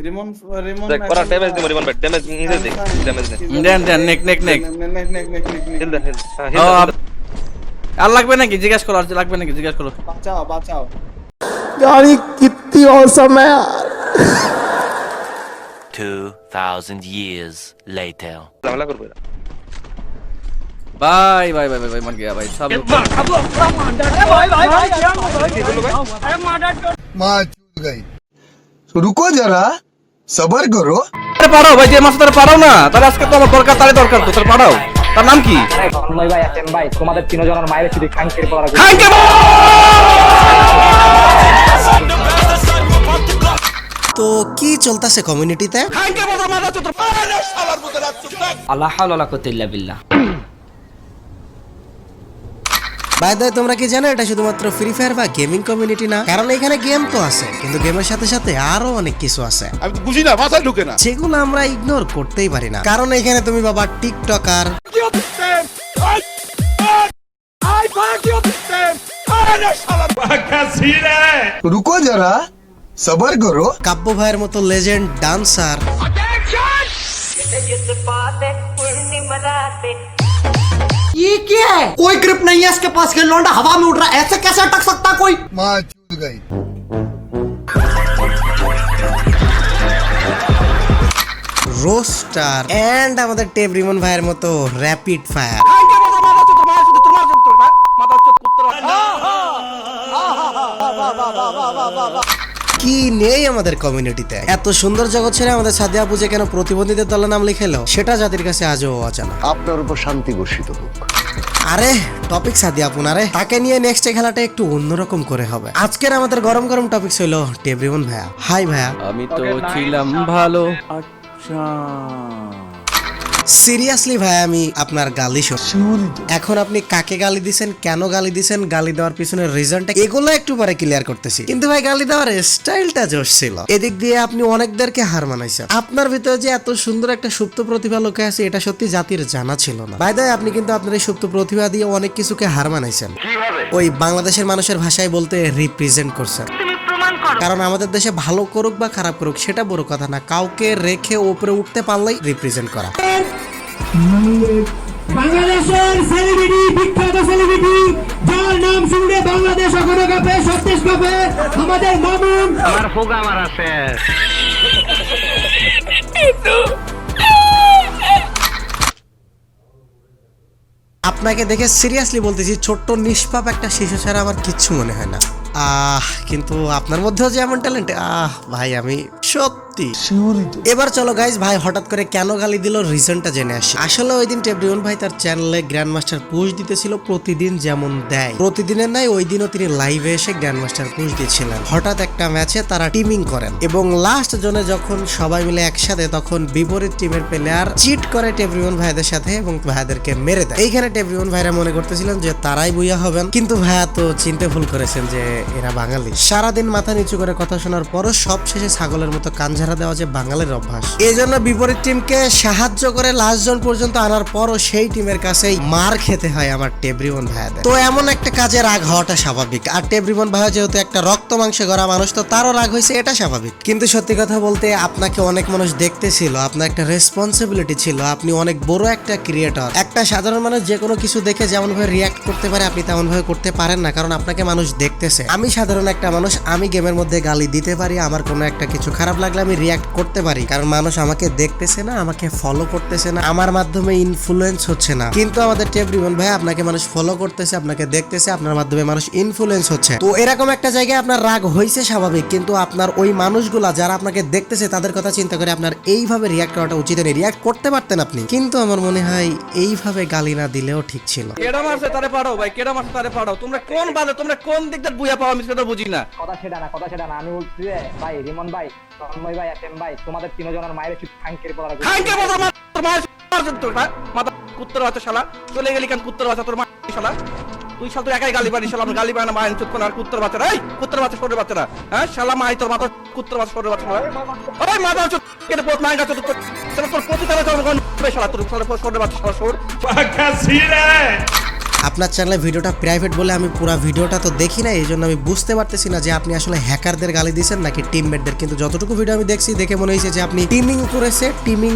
রিমন রিমন দেখ পরা ড্যামেজ দিমু রিমন ভাই ড্যামেজ নিজে দে ড্যামেজ দে দেন নেক নেক নেক হিল দে হিল ও আর লাগবে নাকি জিজ্ঞাসা করো, আর লাগবে নাকি জিজ্ঞাসা করো। বাঁচাও বাঁচাও। यार ये कितनी औसम है यार। 2000 years later. ঝামেলা করবে না ভাই ভাই ভাই ভাই মান গয়া ভাই সব লোক माँ चूक गई तो रुको जरा सबर करो। আরে পারাও ভাই, যে মাছ তারে পারাও না, তার আজকে তো আমার দরকার, তারে দরকার তো, তার পারাও। তার নাম কি? তন্ময় ভাই আছেন ভাই, তোমাদের তিনজনের মায়ের শুধু খাঙ্কের পড়া খাঙ্কে তো কি চলতেছে কমিউনিটিতে? খাঙ্কে বড় মাথা তো আল্লাহ হাওলা ওয়ালা কুওয়াতা ইল্লা বিল্লাহ। বাই দ্য ওয়ে, তোমরা কি জানো এটা শুধুমাত্র ফ্রি ফায়ার বা গেমিং কমিউনিটি না, কারণ এখানে গেম তো আছে, কিন্তু গেমের সাথে সাথে আরো অনেক কিছু আছে আমি বুঝি না, মাথায় ঢুকে না, যেগুলো আমরা ইগনোর করতেই পারি না। কারণ এখানে তুমি বাবা টিকটকার, रुको जरा सबर करो, কাব্য ভাইয়ের মতো লেজেন্ড ডান্সার, ये क्या है? कोई ग्रिप नहीं है इसके पास, ये लौंडा हवा में उड़ रहा है, ऐसे कैसे अटक सकता कोई? माँ चूक गई। রোস্টার এন্ড আমাদের টেপ রিমন ভাইয়ের মতো র্যাপিড ফায়ার। খাঙ্কে বড় মাথা তো মার শুধু তোমার জন্য মাথা চোদ কুত্তর কি নেই আমাদের কমিউনিটিতে? এত সুন্দর জগৎ ছেড়ে আমাদের সাদিয়া পুজো কেন প্রতিবন্ধীদের দলে নাম লিখেলো, সেটা জাতির কাছে আজও অজানা। আপনার উপর শান্তি বর্ষিত হোক। আরে টপিক সাদিয়া আপন, আরে তাকে নিয়ে নেক্সট খেলাটা একটু অন্যরকম করে হবে। আজকের আমাদের গরম গরম টপিক ছিল টেপ রিমন ভাইয়া। হাই ভাইয়া। আমি তো ছিলাম ভালো। আচ্ছা সিরিয়াসলি ভাই, আমি আপনার গালি শুনি। এখন আপনি কাকে গালি দিছেন, কেন গালি দিছেন, গালি দেওয়ার পিছনের রিজনটা, এগুলো একটু পরে ক্লিয়ার করতেছি। কিন্তু ভাই গালি দেওয়ার স্টাইলটা জোশ ছিল। এদিক দিয়ে আপনি অনেকদেরকে হার মানাইছেন। আপনার ভিতরে যে এত সুন্দর একটা সুপ্ত প্রতিভা লুকে আছে, এটা সত্যি জাতির জানা ছিল না। ভাই দাই, আপনি কিন্তু আপনার এই সুপ্ত প্রতিভা দিয়ে অনেক কিছুকে হার মানাইছেন। ওই বাংলাদেশের মানুষের ভাষায় বলতে রিপ্রেজেন্ট করছেন। কারণ আমাদের দেশে ভালো করুক বা খারাপ করুক সেটা বড় কথা না, কাউকে রেখে উপরে উঠতে পারলেই রিপ্রেজেন্ট করা। বাংলাদেশের সেলিব্রিটি, বিখ্যাত সেলিব্রিটি, যার নাম শুনলে বাংলাদেশ এখনো কাঁপে, সত্যিশ কাঁপে, আমাদের মামুন। আমার ফোগা আমার আছে। আপনাকে দেখে সিরিয়াসলি বলতেছি, ছোট্ট নিষ্পাপ একটা শিশু ছাড়া আমার কিচ্ছু মনে হয় না। কিন্তু আপনার মধ্যেও যে এমন ট্যালেন্ট, ভাই আমি সত্যি। এবার চলো গাইজ, ভাই হঠাৎ করে কেন গালি দিল রিজনটা জেনে আসি। আসলে ওই দিন টেপ রিমন ভাই তার চ্যানেলে গ্র্যান্ড মাস্টার পুশ দিতেছিল, প্রতিদিন যেমন দেয়, প্রতিদিনের নাই ওই দিনও তিনি লাইভে এসে গ্র্যান্ড মাস্টার পুশ দিচ্ছিলেন। হঠাৎ একটা ম্যাচে তারা টিমিং করেন এবং লাস্ট জোনে যখন সবাই মিলে একসাথে, তখন বিপরীত টিমের প্লেয়ার চিট করে টেপ রিমন ভাইদের সাথে এবং ভাইদেরকে মেরে দেয়। এইখানে টেপ রিমন ভাইরা মনে করতেছিলেন যে তারাই বুইয়া হবেন, কিন্তু ভাইয়া তো চিনতে ভুল করেছেন যে এরা বাঙালি। সারাদিন মাথা নিচু করে কথা শোনার পরও সবশেষে ছাগলের মতো কানঝাড়া দেওয়া যে বাঙালির অভ্যাস। এই জন্য বিপরীত টিমকে সাহায্য করে লাস্ট জন পর্যন্ত আনার পরও সেই টিমের কাছেই মার খেতে হয় আমার টেপ রিমন ভাইয়াদের। তো এমন একটা কাজে রাগ হওয়াটা স্বাভাবিক। আর টেপ রিমন ভাইয়া যেহেতু একটা রক্ত মাংসে গড়া মানুষ, তো তারও রাগ হয়েছে, এটা স্বাভাবিক। কিন্তু সত্যি কথা বলতে, আপনাকে অনেক মানুষ দেখতেছিল, আপনার একটা রেসপন্সিবিলিটি ছিল, আপনি অনেক বড় একটা ক্রিয়েটর। একটা সাধারণ মানুষ যে কোনো কিছু দেখে যেমন ভাবে রিয়াক্ট করতে পারে, আপনি তেমন ভাবে করতে পারেন না, কারণ আপনাকে মানুষ দেখতেছে। আমি সাধারণ একটা মানুষ, আমি গেমের মধ্যে গালি দিতে পারি, আমার কোনো একটা কিছু খারাপ লাগলে আমি রিয়াক্ট করতে পারি, কারণ মানুষ আমাকে দেখতেছে না, আমাকে ফলো করতেছে না, আমার মাধ্যমে ইনফ্লুয়েন্স হচ্ছে না। কিন্তু আমাদের টেপ রিমন ভাই, আপনাকে মানুষ ফলো করতেছে, আপনাকে দেখতেছে, আপনার মাধ্যমে মানুষ ইনফ্লুয়েন্স হচ্ছে। তো এরকম একটা জায়গায় আপনার রাগ হয়েছে স্বাভাবিক, কিন্তু আপনার ওই মানুষগুলা যারা আপনাকে দেখতেছে তাদের কথা চিন্তা করে আপনার এইভাবে রিয়াক্ট করাটা উচিত নেই। রিয়াক্ট করতে পারতেন আপনি, কিন্তু আমার মনে হয় এইভাবে গালি না দিলেও ঠিক ছিল। কেডা মারছে তারে পাড়াও ভাই, কেডা মারছে তারে পাড়াও। তোমরা কোন ভালো, তোমরা কোন দিক দিয়ে বুয়া পাও, আমি সেটা বুঝি না। কথা সেটা না, কথা সেটা না, আমি বলছি যে ভাই রিমন ভাই, তন্ময় ভাই আছেন ভাই, তোমাদের তিনজনের মায়ের শুধু খাঙ্কের পড়া খাঙ্কে বড় মাথা তো মাথা কুত্তর বাচ্চা শালা, চলে গেলি কেন কুত্তর বাচ্চা, তোর মা শালা, তুই শালা তুই একাই গালি পারি শালা, আমরা গালি পাই না, মায়ের চুপ করে। আর কুত্তর বাচ্চারা, এই কুত্তর বাচ্চা সরে বাচ্চারা, হ্যাঁ শালা মাই তোর মাথা কুত্তর বাচ্চা সরে বাচ্চা, ওই মাথা চুপ কেটে পোত মায়ের কাছে তোর প্রতি তারা তোর কোন শালা, তোর সরে বাচ্চা শালা সর। আপনার চ্যানেলে ভিডিওটা প্রাইভেট বলে আমি পুরো ভিডিওটা তো দেখি না, এই জন্য আমি বুঝতে পারতেছি না যে আপনি আসলে হ্যাকারদের গালি দিয়েছেন নাকি টিমমেটদের। কিন্তু যতটুকু ভিডিও আমি দেখছি দেখে মনে হয়েছে যে আপনি টিমিং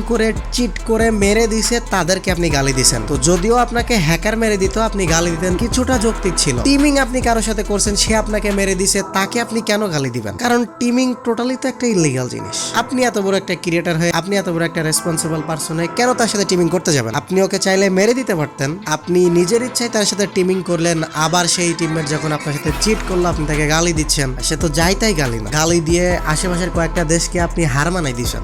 করে চিট করে মেরে দিছে তাদেরকে আপনি গালি দিয়েছেন। তো যদিও আপনাকে হ্যাকার মেরে দিত আপনি গালি দিতেন কিছুটা যৌক্তিক ছিল। টিমিং আপনি কারোর সাথে করছেন, সে আপনাকে মেরে দিছে, তাকে আপনি কেন গালি দিবেন? কারণ টিমিং টোটালি তো একটা ইলিগাল জিনিস। আপনি এত বড় একটা ক্রিয়েটর হয়ে, আপনি এত বড় একটা রেসপন্সিবল পারসন হয়ে কেন তার সাথে টিমিং করতে যাবেন? আপনি ওকে চাইলে মেরে দিতে পারতেন। আপনি নিজের ইচ্ছায় তার সাথে টিমিং করলেন, আবার সেই টিমমেট যখন আপনার সাথে চিট করলো আপনি তাকে গালি দিচ্ছেন। সে তো যাই তাই গালি না, গালি দিয়ে আশেপাশের কয়েকটা দেশকে আপনি হার মানাই দিচ্ছেন।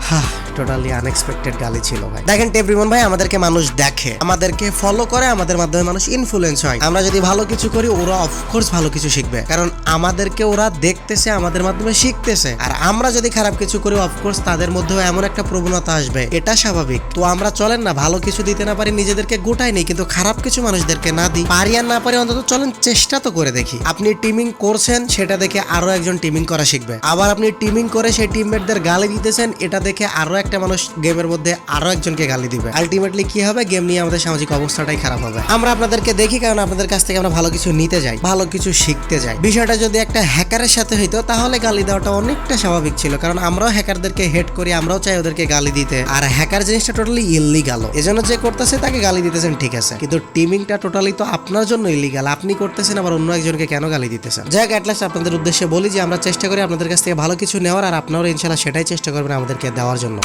টোটালি আনএক্সপেক্টেড গালি ছিল ভাই। দেখেন টেবরিমন ভাই, আমাদেরকে মানুষ দেখে, আমাদেরকে ফলো করে, আমাদের মাধ্যমে মানুষ ইনফ্লুয়েন্স হয়। আমরা যদি ভালো কিছু করি ওরা অফকোর্স ভালো কিছু শিখবে, কারণ আমাদেরকে ওরা দেখতেছে, আমাদের মাধ্যমে শিখতেছে। আর আমরা যদি খারাপ কিছু করি অফকোর্স তাদের মধ্যেও এমন একটা প্রবণতা আসবে, এটা স্বাভাবিক। তো আমরা চলেন না ভালো কিছু দিতে না পারি নিজেদেরকে গোটাই নেই, কিন্তু খারাপ কিছু মানুষদেরকে না দিই, পারি আর না পারি অন্তত চলেন চেষ্টা তো করে দেখি। আপনি টিমিং করছেন সেটা দেখে আরো একজন টিমিং করা শিখবে, আবার আপনি টিমিং করে সেই টিমমেটদের গালি দিতেছেন এটা দেখে আরো একটা মানুষ গেমের মধ্যে আরো একজনকে গালি দিবে। আলটিমেটলি কি হবে, গেম নিয়ে আমাদের সামাজিক অবস্থাটাই খারাপ হবে। আমরা আপনাদেরকে দেখি কারণ আপনাদের কাছ থেকে আমরা ভালো কিছু নিতে যাই, ভালো কিছু শিখতে যাই। বিষয়টা যদি একটা হ্যাকারের সাথে হইতো তাহলে গালি দেওয়াটা অনেকটা স্বাভাবিক ছিল, কারণ আমরাও হ্যাকারদেরকে হেট করি, আমরাও চাই ওদেরকে গালি দিতে। আর হ্যাকার জিনিসটা টোটালি ইলিগাল, এজন্য যে করতেছে তাকে গালি দিতেছেন ঠিক আছে, কিন্তু টিমিংটা টোটালি তো আপনার জন্য ইলিগাল। আপনি করতেছেন আবার অন্য একজনকে কেন গালি দিতেছেন? যাই হোক, অ্যাটলিস্ট আপনাদের উদ্দেশ্যে বলি যে আমরা চেষ্টা করি আপনাদের কাছ থেকে ভালো কিছু নেওয়ার, আর আপনারাও ইনশাআল্লাহ সেটাই চেষ্টা করবেন আমাদেরকে দেওয়ার জন্য।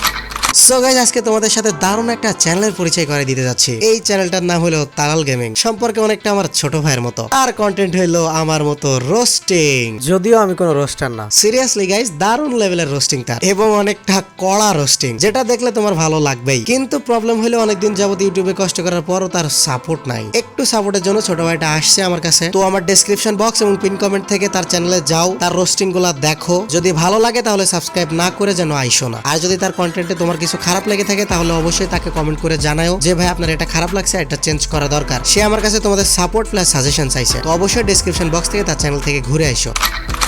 সো গাইস, আজকে তোমাদের সাথে দারুণ একটা চ্যানেলের পরিচয় করে দিতে যাচ্ছি। এই চ্যানেলটার নাম হলো তালাল গেমিং, সম্পর্কে অনেকটা আমার ছোট ভাইয়ের মতো। আর কন্টেন্ট হইলো আমার মতো রোস্টিং, যদিও আমি কোনো রোস্টার না। সিরিয়াসলি গাইস, দারুণ লেভেলের রোস্টিং তার, এবং অনেকটা কড়া রোস্টিং, যেটা দেখলে তোমার ভালো লাগবেই। কিন্তু প্রবলেম হলো অনেকদিন যাবত ইউটিউবে কষ্ট করার পরও তার সাপোর্ট নাই। একটু সাপোর্টের জন্য ছোট ভাইটা আসছে আমার কাছে। তো আমার ডেসক্রিপশন বক্স এবং পিন কমেন্ট থেকে তার চ্যানেলে যাও, তার রোস্টিং গুলা দেখো। যদি ভালো লাগে তাহলে সাবস্ক্রাইব না করে যেন আইসো না। আর যদি তার কন্টেন্টে তোমার কিছু খারাপ লেগে থাকে তাহলে অবশ্যই তাকে কমেন্ট করে জানাও যে ভাই আপনার এটা খারাপ লাগছে, এটা চেঞ্জ করা দরকার। সে আমার কাছে তোমাদের সাপোর্ট প্লাস সাজেশন চাইছে। তো অবশ্যই ডেসক্রিপশন বক্স থেকে তার চ্যানেল থেকে ঘুরে আইসো।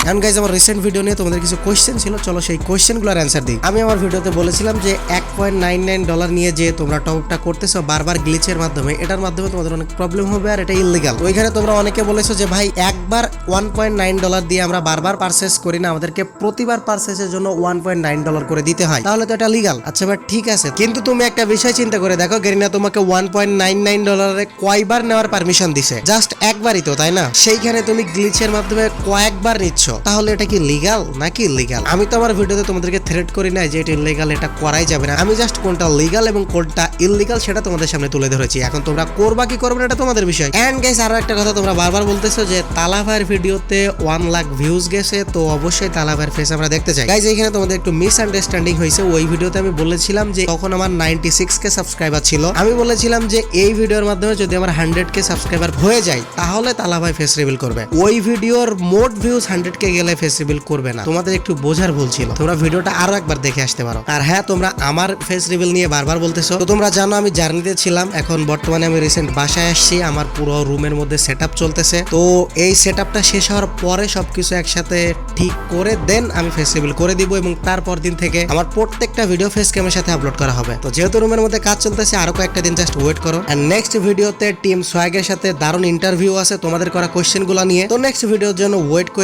এখন গাইজ, আমার রিসেন্ট ভিডিও নিয়ে তোমাদের কিছু কোয়েশ্চেন ছিল, চলো সেই কোয়েশ্চেনগুলোর অ্যান্সার দিই। আমি আমার ভিডিওতে বলেছিলাম যে $1.99 নিয়ে যে তোমরা টপ আপটা করতেছো বারবার গ্লিচের মাধ্যমে, এটার মাধ্যমে তোমাদের অনেক প্রবলেম হবে আর এটা ইলিগাল। ওইখানে তোমরা অনেকে বলেছো যে ভাই একবার $1.9 দিয়ে আমরা বারবার পারচেস করি না, আমাদেরকে প্রতিবার পারচেসের জন্য $1.9 করে দিতে হয়, তাহলে তো এটা লিগাল। আচ্ছা ভাই ঠিক আছে, কিন্তু তুমি একটা বিষয় চিন্তা করে দেখো, গেরিনা তোমাকে $1.99 কয়বার নেওয়ার পারমিশন দিছে? জাস্ট একবারই তো, তাই না? সেইখানে তুমি গ্লিচের মাধ্যমে কয়েকবার নিচ্ছ, তাহলে এটা কি লিগাল নাকি ইলিগাল? আমি তো আমার ভিডিওতে তোমাদেরকে থ্রেট করি না যে এটা ইলিগাল, এটা করাই যাবে না। আমি জাস্ট কোনটা লিগাল এবং কোনটা ইলিগাল সেটা তোমাদের সামনে তুলে ধরেছি। এখন তোমরা করবা কি করবে না এটা তোমাদের বিষয়। এন্ড গাইস, আরো একটা কথা, তোমরা বারবার বলতেছো যে তালা ভাইয়ের ভিডিওতে 1 লাখ ভিউজ গেছে, তো অবশ্যই তালা ভাইয়ের ফেস আমরা দেখতে চাই। গাইস, এখানে তোমাদের একটু মিসআন্ডারস্ট্যান্ডিং হয়েছে। ওই ভিডিওতে আমি বলেছিলাম যে তখন আমার 96K সাবস্ক্রাইবার ছিল। আমি বলেছিলাম যে এই ভিডিওর মাধ্যমে যদি আমার 100K সাবস্ক্রাইবার হয়ে যায় তাহলে তালা ভাই ফেস রিভিল করবে। ওই ভিডিওর মোট ভিউজ 100K গেলে ফেস রিভিল করবে না। তোমাদের একটু বোঝার ভুল ছিল, তোমরা ভিডিওটা আরো একবার দেখে আসতে পারো। আর হ্যাঁ, তোমরা আমার ফেস রিভিল নিয়ে বারবার বলতেছো, তো তোমরা জানো আমি জার্নিতে ছিলাম, এখন বর্তমানে আমি রিসেন্ট বাসায় আসছি, আমার পুরো রুমের মধ্যে সেটআপ চলতেছে। তো এই সেটআপটা শেষ হওয়ার পরে সবকিছু একসাথে ঠিক করে দেন আমি ফেস রিভিল করে দিব, এবং তারপর দিন থেকে আমার প্রত্যেকটা ভিডিও ফেস ক্যামেরার সাথে আপলোড করা হবে। তো যেহেতু রুমের মধ্যে কাজ চলতেছে, আরো কয়েকটা দিন জাস্ট ওয়েট করো। এন্ড নেক্সট ভিডিওতে টিম সোয়াগের সাথে দারুণ ইন্টারভিউ আছে তোমাদের করা কোশ্চেন গুলা নিয়ে। তো নেক্সট ভিডিওর জন্য ওয়েট করো।